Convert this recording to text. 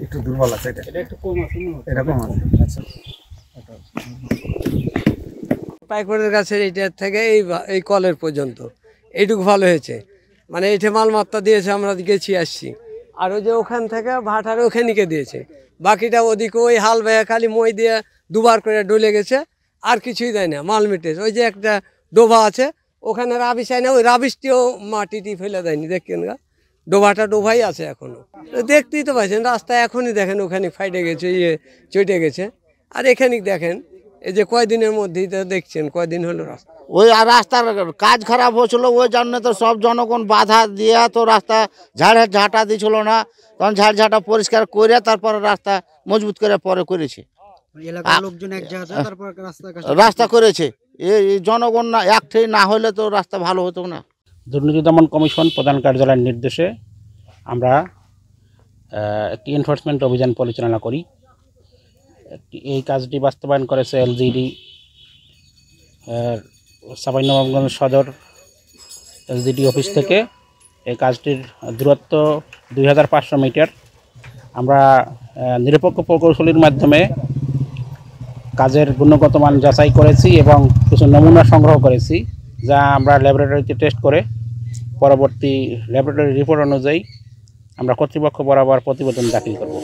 একটু দুর্বল আছে, এটা একটু কম আছে, এটা কম আছে। আচ্ছা, পাইকারের কাছে এইটার থেকে এই কলের পর্যন্ত এইটুকু ভালো হয়েছে, মানে এইটা মালমাত্রা দিয়েছে, আমরা গেছি আসছি। আর ওই যে ওখান থেকে ভাটার ওখানিকে দিয়েছে, বাকিটা ওদিকে ওই হাল বেয়া খালি মই দিয়ে দুবার করে ডলে গেছে, আর কিছুই দেয় না, মাল মিটেছে। ওই যে একটা ডোভা আছে, ওখানে রাবিশ হয় না, ওই রাবিশটিও মাটিটি ফেলে দেয়নি, দেখছেন গা, ডোভাটা ডোভাই আছে এখনো। দেখতেই তো পাচ্ছেন, রাস্তা এখনই দেখেন ওখানে ফাইটে গেছে, চটে গেছে। আর এখানে দেখেন, এই যে কয়দিনের মধ্যেই তো দেখছেন, কয়দিন হলো রাস্তা। ওই আর রাস্তার কাজ খারাপ হয়েছিল, ওই জন্য তো সব জনগণ বাধা দিয়ে তো রাস্তা ঝাঁটা দিছিল না, তখন ঝাঁটা পরিষ্কার করে তারপরে রাস্তা মজবুত করে পরে করেছে। রাস্তা করেছে এই জনগণ না, একটাই না হলে তো রাস্তা ভালো হতো না। দুর্নীতি দমন কমিশন প্রধান কার্যালয়ের নির্দেশে আমরা একটি এনফোর্সমেন্ট অভিযান পরিচালনা করি। এই কাজটি বাস্তবায়ন করেছে এলজিডি চাঁপাইনবাবগঞ্জ সদর এলজিডি অফিস থেকে। এই কাজটির দূরত্ব 2500 মিটার। আমরা নিরপেক্ষ প্রকৌশলীর মাধ্যমে কাজের গুণগত মান যাচাই করেছি এবং কিছু নমুনা সংগ্রহ করেছি, যা আমরা ল্যাবরেটরিতে টেস্ট করে পরবর্তী ল্যাবরেটরি রিপোর্ট অনুযায়ী আমরা কর্তৃপক্ষ বরাবর প্রতিবেদন দাখিল করব।